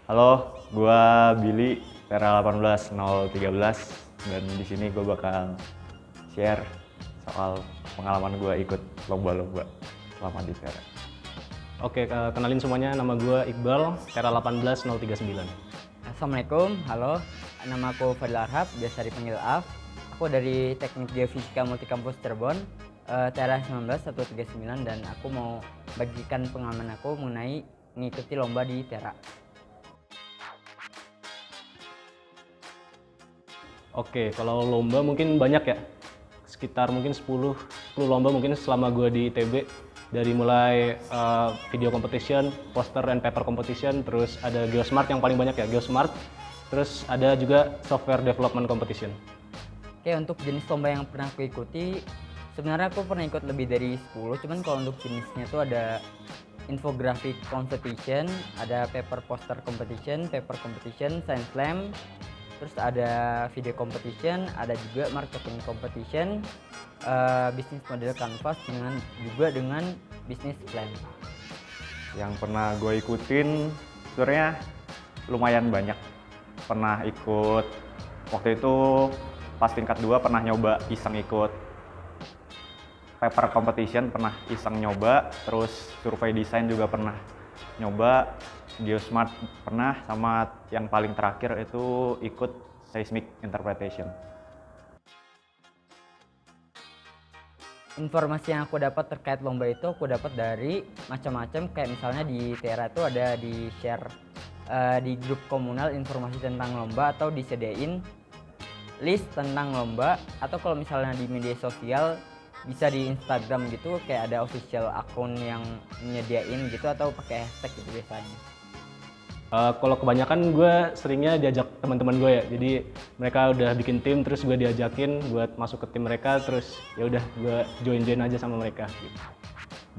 Halo, gua Billy, Tera 18013 dan di sini gua bakal share soal pengalaman gua ikut lomba-lomba selama di Tera. Oke, kenalin semuanya, nama gue Iqbal, Tera 18039. Assalamualaikum, halo. Nama aku Fadil Arhab, biasa dipanggil Af. Aku dari Teknik Geofisika Multikampus Cirebon, Tera 19139, dan aku mau bagikan pengalaman aku mengenai mengikuti lomba di Tera. Oke, kalau lomba mungkin banyak ya, sekitar mungkin 10 lomba mungkin selama gue di ITB. Dari mulai video competition, poster and paper competition, terus ada Geosmart yang paling banyak ya, Geosmart. Terus ada juga software development competition. Oke, untuk jenis lomba yang pernah aku ikuti, sebenarnya aku pernah ikut lebih dari 10, cuman kalau untuk jenisnya tuh ada infographic competition, ada paper poster competition, paper competition, science slam, terus ada video competition, ada juga marketing competition, bisnis model canvas dengan bisnis plan. Yang pernah gue ikutin sebenarnya lumayan banyak. Pernah ikut waktu itu pas tingkat 2 pernah nyoba iseng ikut paper competition, pernah iseng nyoba, terus survei desain juga pernah nyoba, Geosmart pernah, sama yang paling terakhir itu ikut seismic interpretation. Informasi yang aku dapat terkait lomba itu aku dapat dari macam-macam, kayak misalnya di Tera itu ada di share di grup komunal informasi tentang lomba, atau disediain list tentang lomba, atau kalau misalnya di media sosial bisa di Instagram gitu, kayak ada official akun yang menyediain gitu, atau pakai hashtag gitu biasanya. Kalau kebanyakan gue seringnya diajak teman-teman gue ya, jadi mereka udah bikin tim, terus gue diajakin buat masuk ke tim mereka, terus ya udah gue join aja sama mereka. Gitu.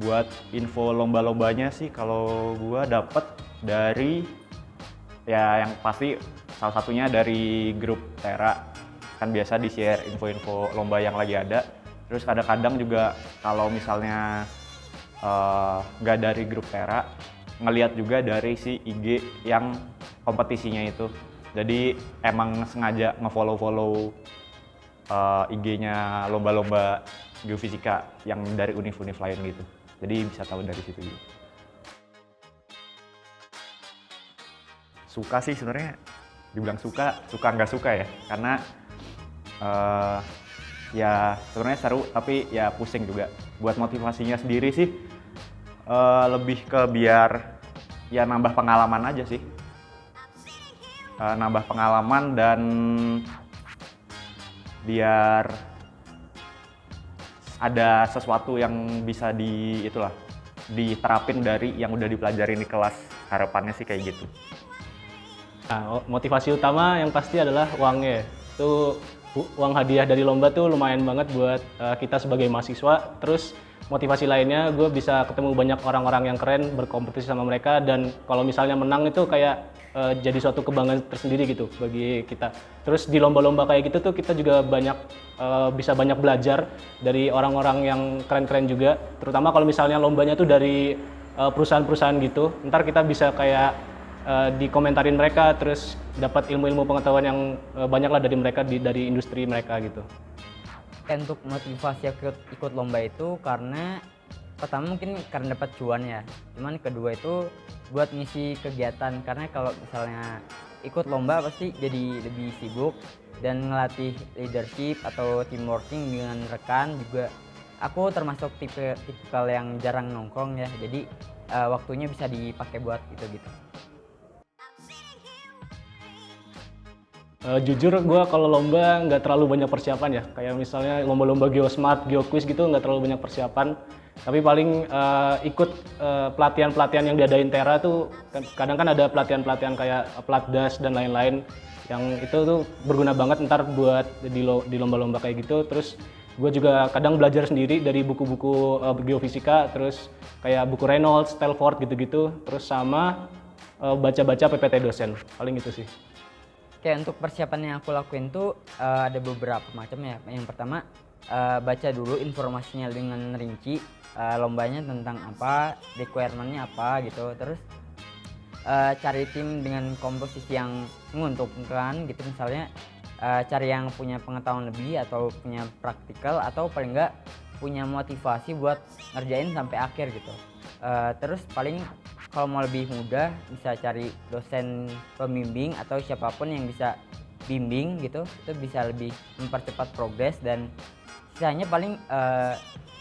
Buat info lomba-lombanya sih kalau gue dapet dari ya yang pasti salah satunya dari grup Tera, kan biasa di share info-info lomba yang lagi ada. Terus kadang-kadang juga kalau misalnya nggak dari grup Tera, ngelihat juga dari si IG yang kompetisinya itu. Jadi emang sengaja nge-follow IG-nya lomba-lomba geofisika yang dari univ-univ lain gitu. Jadi bisa tahu dari situ juga. Suka sih sebenarnya, dibilang suka nggak suka ya, karena ya sebenarnya seru tapi ya pusing juga. Buat motivasinya sendiri sih lebih ke biar ya nambah pengalaman aja sih, nambah pengalaman dan biar ada sesuatu yang bisa diterapin dari yang udah dipelajarin di kelas. Harapannya sih kayak gitu. Nah, motivasi utama yang pasti adalah uangnya. Itu uang hadiah dari lomba tuh lumayan banget buat kita sebagai mahasiswa. Terus motivasi lainnya gue bisa ketemu banyak orang-orang yang keren, berkompetisi sama mereka, dan kalau misalnya menang itu kayak jadi suatu kebanggaan tersendiri gitu bagi kita. Terus di lomba-lomba kayak gitu tuh kita juga bisa banyak belajar dari orang-orang yang keren-keren juga, terutama kalau misalnya lombanya tuh dari perusahaan-perusahaan gitu. Ntar kita bisa kayak dikomentarin mereka, terus dapat ilmu-ilmu pengetahuan yang banyak lah dari mereka, dari industri mereka gitu. Untuk motivasi aku ikut lomba itu karena pertama mungkin karena dapat cuan ya, cuman kedua itu buat ngisi kegiatan, karena kalau misalnya ikut lomba pasti jadi lebih sibuk dan ngelatih leadership atau teamworking dengan rekan juga. Aku termasuk tipikal yang jarang nongkrong ya, jadi waktunya bisa dipakai buat itu gitu. Jujur gue kalau lomba nggak terlalu banyak persiapan ya, kayak misalnya lomba-lomba Geosmart, Geoquiz gitu nggak terlalu banyak persiapan. Tapi paling ikut pelatihan-pelatihan yang diadain Tera tuh, kadang kan ada pelatihan-pelatihan kayak Platdas dan lain-lain, yang itu tuh berguna banget ntar buat di lomba-lomba kayak gitu. Terus gue juga kadang belajar sendiri dari buku-buku geofisika, terus kayak buku Reynolds, Telford gitu-gitu, terus sama baca-baca PPT dosen, paling itu sih. Kayak untuk persiapan yang aku lakuin tuh ada beberapa macam ya. Yang pertama baca dulu informasinya dengan rinci, lombanya tentang apa, requirement-nya apa gitu. Terus cari tim dengan komposisi yang menguntungkan gitu, misalnya cari yang punya pengetahuan lebih atau punya praktikal atau paling enggak punya motivasi buat ngerjain sampai akhir gitu. Terus paling kalau mau lebih mudah bisa cari dosen pembimbing atau siapapun yang bisa bimbing gitu, itu bisa lebih mempercepat progres. Dan sisanya paling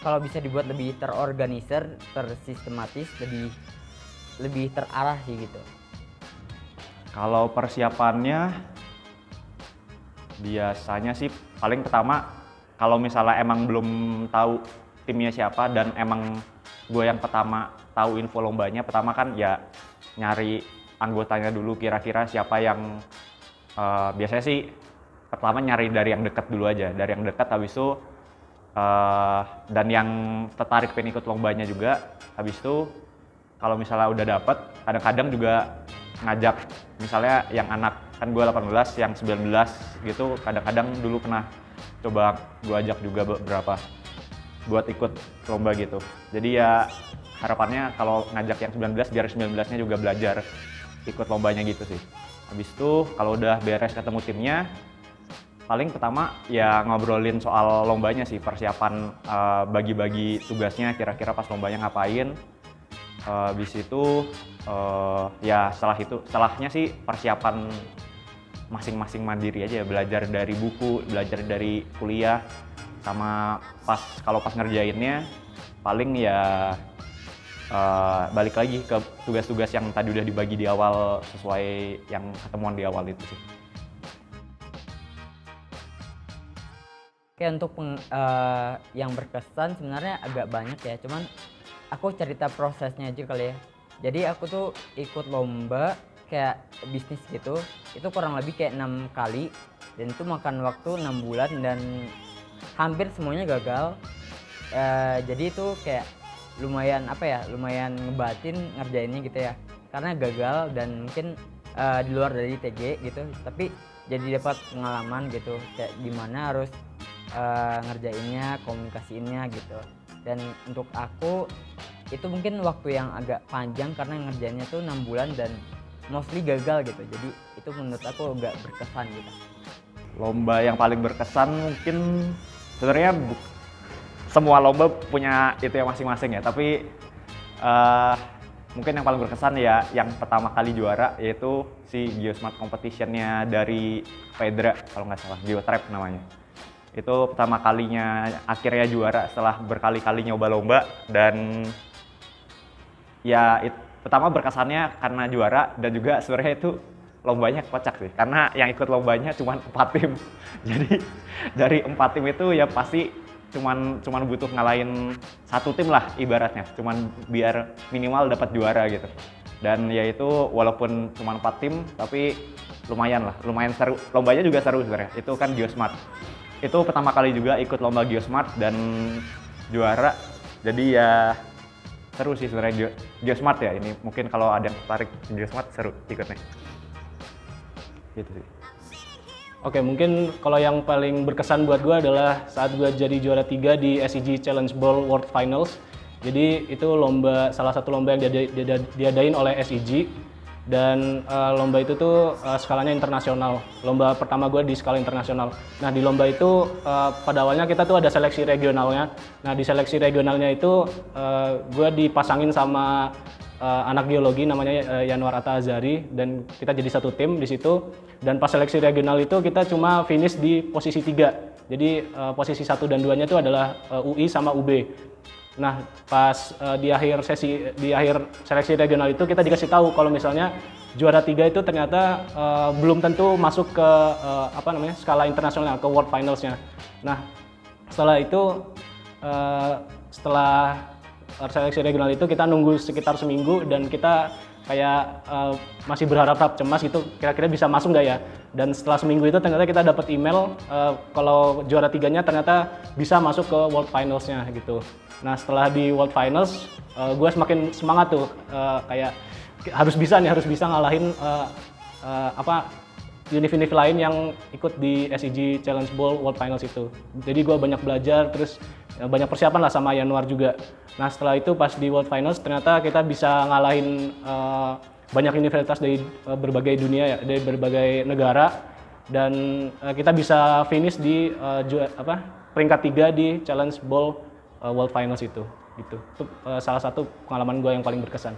kalau bisa dibuat lebih terorganisir, tersistematis, lebih terarah sih gitu. Kalau persiapannya biasanya sih paling pertama, kalau misalnya emang belum tahu timnya siapa dan emang gue yang pertama tahu info lombanya, pertama kan ya nyari anggotanya dulu kira-kira siapa yang biasanya sih pertama nyari dari yang dekat dulu aja, dari yang dekat habis itu dan yang tertarik pengen ikut lombanya juga. Habis itu kalau misalnya udah dapet, kadang-kadang juga ngajak misalnya yang anak, kan gue 18, yang 19 gitu, kadang-kadang dulu pernah coba gue ajak juga beberapa buat ikut lomba gitu. Jadi ya harapannya kalau ngajak yang 19 biar 19-nya juga belajar ikut lombanya gitu sih. Habis itu kalau udah beres ketemu timnya, paling pertama ya ngobrolin soal lombanya sih, persiapan bagi-bagi tugasnya kira-kira pas lombanya ngapain. Habis itu ya setelahnya sih persiapan masing-masing mandiri aja, belajar dari buku, belajar dari kuliah, sama kalau pas ngerjainnya paling ya balik lagi ke tugas-tugas yang tadi udah dibagi di awal sesuai yang ketemuan di awal itu sih. Oke, untuk yang berkesan sebenarnya agak banyak ya, cuman aku cerita prosesnya aja kali ya. Jadi aku tuh ikut lomba kayak bisnis gitu, itu kurang lebih kayak 6 kali, dan itu makan waktu 6 bulan dan hampir semuanya gagal. Jadi itu kayak lumayan lumayan ngebatin ngerjainnya gitu ya, karena gagal dan mungkin di luar dari TG gitu, tapi jadi dapat pengalaman gitu kayak gimana harus ngerjainnya, komunikasiinnya gitu. Dan untuk aku itu mungkin waktu yang agak panjang karena ngerjainnya tuh 6 bulan dan mostly gagal gitu, jadi itu menurut aku agak berkesan gitu. Lomba yang paling berkesan mungkin sebenarnya semua lomba punya itu yang masing-masing ya, tapi mungkin yang paling berkesan ya yang pertama kali juara, yaitu si Geosmart Competition-nya dari Pedra kalau nggak salah, Geotrap namanya. Itu pertama kalinya akhirnya juara setelah berkali-kali nyoba lomba. Dan ya pertama berkesannya karena juara, dan juga sebenarnya itu lombanya kocak sih, karena yang ikut lombanya cuma 4 tim. Jadi dari 4 tim itu ya pasti cuman butuh ngalahin 1 tim lah ibaratnya, cuman biar minimal dapat juara gitu. Dan ya itu walaupun cuma 4 tim tapi lumayan seru, lombanya juga seru sebenarnya. Itu kan Geosmart, itu pertama kali juga ikut lomba Geosmart dan juara, jadi ya seru sih sebenarnya Geosmart ya. Ini mungkin kalau ada yang tertarik Geosmart seru ikutnya gitu sih. Oke, mungkin kalau yang paling berkesan buat gue adalah saat gue jadi juara 3 di SCG Challenge Ball World Finals. Jadi itu salah satu lomba yang diadain oleh SCG, dan lomba itu tuh skalanya internasional. Lomba pertama gue di skala internasional. Nah, di lomba itu pada awalnya kita tuh ada seleksi regionalnya. Nah, di seleksi regionalnya itu gue dipasangin sama anak geologi namanya Yanwar Atta Azari, dan kita jadi satu tim di situ. Dan pas seleksi regional itu kita cuma finish di posisi 3. Jadi posisi 1 dan 2-nya itu adalah UI sama UB. Nah, pas di akhir seleksi regional itu kita dikasih tahu kalau misalnya juara 3 itu ternyata belum tentu masuk ke skala internasional, ke World Finals-nya. Nah, setelah itu setelah seleksi regional itu kita nunggu sekitar seminggu, dan kita kayak masih berharap cemas gitu, kira-kira bisa masuk nggak ya. Dan setelah seminggu itu ternyata kita dapat email kalau juara 3-nya ternyata bisa masuk ke World Finals-nya gitu. Nah, setelah di World Finals gue semakin semangat tuh, kayak harus bisa ngalahin univ-univ lain yang ikut di SCG Challenge Ball World Finals itu. Jadi gue banyak belajar, terus banyak persiapan lah sama Yanwar juga. Nah, setelah itu pas di World Finals ternyata kita bisa ngalahin banyak universitas dari berbagai dunia ya, dari berbagai negara, dan kita bisa finish di peringkat 3 di Challenge Bowl World Finals itu gitu. Itu salah satu pengalaman gue yang paling berkesan.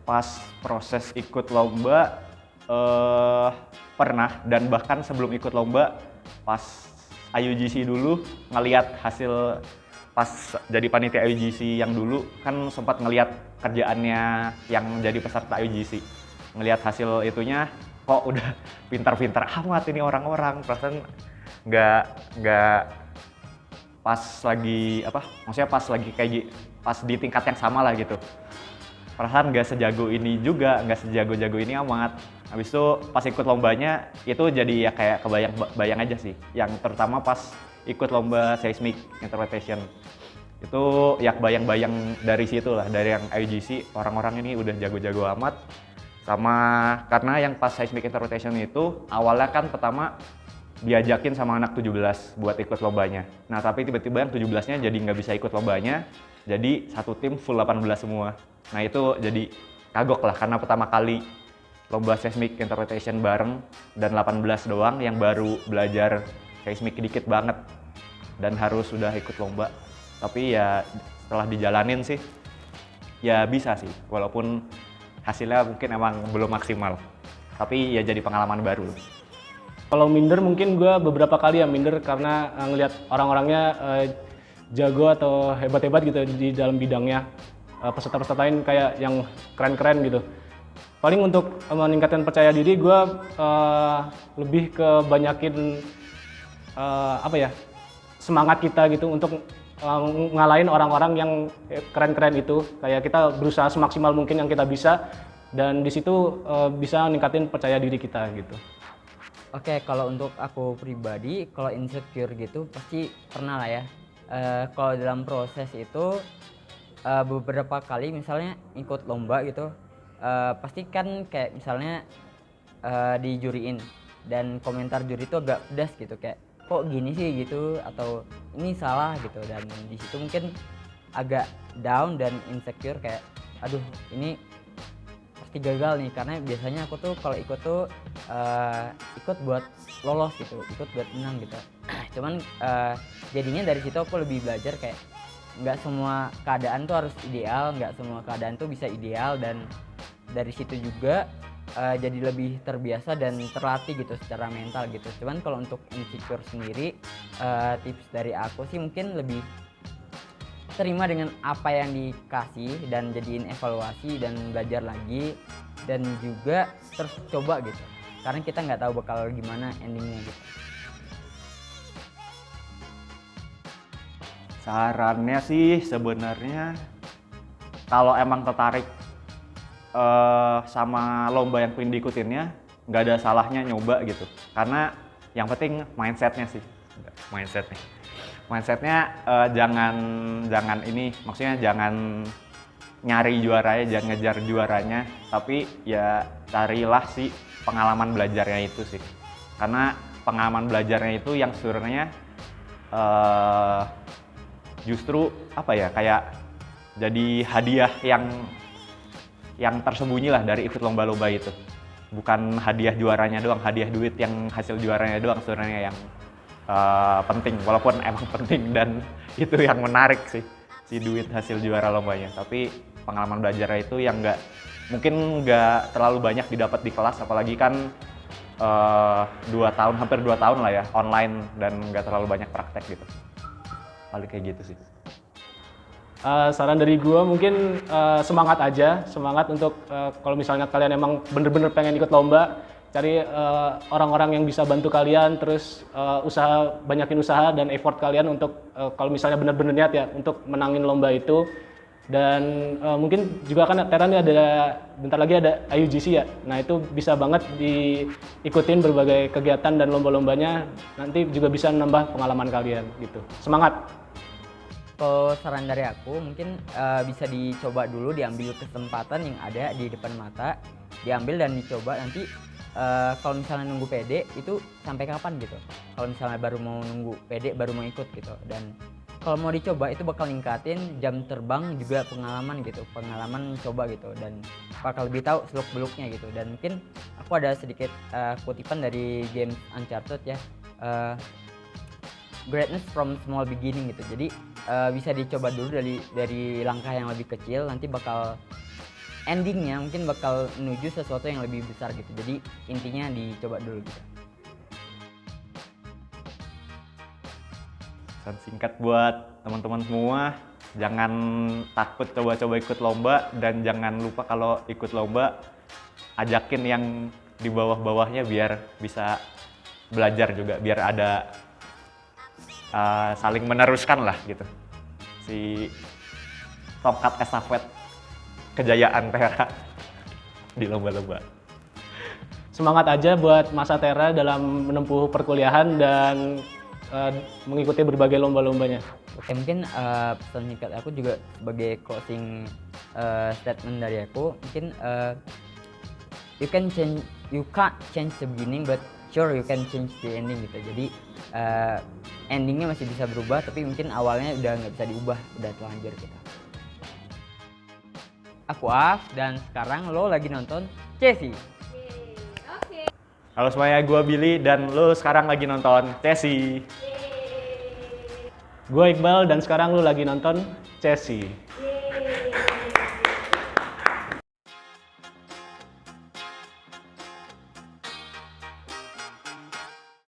Pas proses ikut lomba pernah, dan bahkan sebelum ikut lomba pas IUGC dulu ngelihat hasil, pas jadi panitia IUGC yang dulu kan sempat ngelihat kerjaannya yang jadi peserta IUGC, ngelihat hasil itunya kok udah pintar-pintar amat ini orang-orang, perasaan nggak pas lagi maksudnya pas lagi pas di tingkat yang sama lah gitu. Perasaan nggak sejago ini juga, nggak sejago-jago ini amat. Habis itu pas ikut lombanya itu jadi ya kayak kebayang aja sih. Yang terutama pas ikut lomba seismic interpretation. Itu ya kebayang-bayang dari situ lah, dari yang IUGC orang-orang ini udah jago-jago amat. Sama karena yang pas seismic interpretation itu awalnya kan pertama diajakin sama anak 17 buat ikut lombanya. Nah tapi tiba-tiba yang 17-nya jadi nggak bisa ikut lombanya, jadi satu tim full 18 semua. Nah itu jadi kagok lah karena pertama kali lomba seismic interpretation bareng dan 18 doang yang baru belajar seismic dikit banget dan harus sudah ikut lomba. Tapi ya setelah dijalanin sih ya bisa sih, walaupun hasilnya mungkin emang belum maksimal. Tapi ya jadi pengalaman baru. Kalau minder mungkin gue beberapa kali ya minder karena ngelihat orang-orangnya jago atau hebat-hebat gitu di dalam bidangnya. Peserta-peserta lain kayak yang keren-keren gitu. Paling untuk meningkatkan percaya diri gue lebih ke banyakin semangat kita gitu untuk ngalahin orang-orang yang keren-keren itu. Kayak kita berusaha semaksimal mungkin yang kita bisa, dan di situ bisa ningkatin percaya diri kita gitu. Oke, kalau untuk aku pribadi, kalau insecure gitu pasti pernah lah ya. Kalau dalam proses itu beberapa kali misalnya ikut lomba gitu, pasti kan kayak misalnya dijuriin dan komentar juri itu agak pedas gitu, kayak kok gini sih gitu, atau ini salah gitu, dan di situ mungkin agak down dan insecure kayak aduh ini pasti gagal nih, karena biasanya aku tuh kalau ikut tuh ikut buat lolos gitu, ikut buat menang gitu. Cuman jadinya dari situ aku lebih belajar kayak nggak semua keadaan tuh harus ideal, nggak semua keadaan tuh bisa ideal, dan dari situ juga jadi lebih terbiasa dan terlatih gitu secara mental gitu. Cuman kalau untuk insecure sendiri, tips dari aku sih mungkin lebih terima dengan apa yang dikasih dan jadiin evaluasi dan belajar lagi, dan juga terus coba gitu, karena kita nggak tahu bakal gimana endingnya gitu. Sarannya sih sebenarnya kalau emang tertarik sama lomba yang pengen diikutinnya, nggak ada salahnya nyoba gitu. Karena yang penting mindsetnya sih, mindsetnya jangan ini, maksudnya jangan nyari juaranya, jangan ngejar juaranya, tapi ya carilah sih pengalaman belajarnya itu sih. Karena pengalaman belajarnya itu yang sebenarnya justru kayak jadi hadiah yang tersembunyi lah dari ikut lomba-lomba itu. Bukan hadiah juaranya doang, hadiah duit yang hasil juaranya doang sebenarnya yang penting, walaupun emang penting dan itu yang menarik sih, si duit hasil juara lombanya. Tapi pengalaman belajarnya itu yang mungkin nggak terlalu banyak didapat di kelas, apalagi kan 2 tahun, hampir 2 tahun lah ya online, dan nggak terlalu banyak praktek gitu. Paling kayak gitu sih. Saran dari gue mungkin semangat aja, semangat untuk kalau misalnya kalian emang bener-bener pengen ikut lomba, cari orang-orang yang bisa bantu kalian, terus banyakin usaha dan effort kalian untuk kalau misalnya bener-bener niat ya untuk menangin lomba itu. Dan mungkin juga kan Tera nih bentar lagi ada IUGC ya, nah itu bisa banget diikutin berbagai kegiatan dan lomba-lombanya, nanti juga bisa nambah pengalaman kalian gitu. Semangat! Kalau saran dari aku mungkin bisa dicoba dulu, diambil kesempatan yang ada di depan mata, diambil dan dicoba. Nanti kalau misalnya nunggu PD itu sampai kapan gitu, kalau misalnya baru mau nunggu PD baru mau ikut gitu. Dan kalau mau dicoba itu bakal ningkatin jam terbang juga pengalaman gitu, pengalaman coba gitu, dan bakal lebih tahu seluk beluknya gitu. Dan mungkin aku ada sedikit kutipan dari game Uncharted ya, greatness from small beginning gitu. Jadi bisa dicoba dulu dari langkah yang lebih kecil, nanti bakal endingnya mungkin bakal menuju sesuatu yang lebih besar gitu. Jadi intinya dicoba dulu gitu. Pesan singkat buat teman-teman semua, jangan takut coba-coba ikut lomba, dan jangan lupa kalau ikut lomba ajakin yang di bawah-bawahnya biar bisa belajar juga, biar ada saling meneruskan lah gitu si tongkat estafet kejayaan Tera di lomba-lomba. Semangat aja buat masa Tera dalam menempuh perkuliahan dan mengikuti berbagai lomba-lombanya. Oke, mungkin pesan singkat aku juga sebagai closing statement dari aku, mungkin you can't change the beginning, but sure you can change the ending gitu. Jadi endingnya masih bisa berubah, tapi mungkin awalnya udah nggak bisa diubah, udah terlanjur gitu. Aku Af, dan sekarang lo lagi nonton Chessy. Halo semuanya, gue Billy dan lo sekarang lagi nonton Chessy. Gue Iqbal dan sekarang lu lagi nonton Chessy.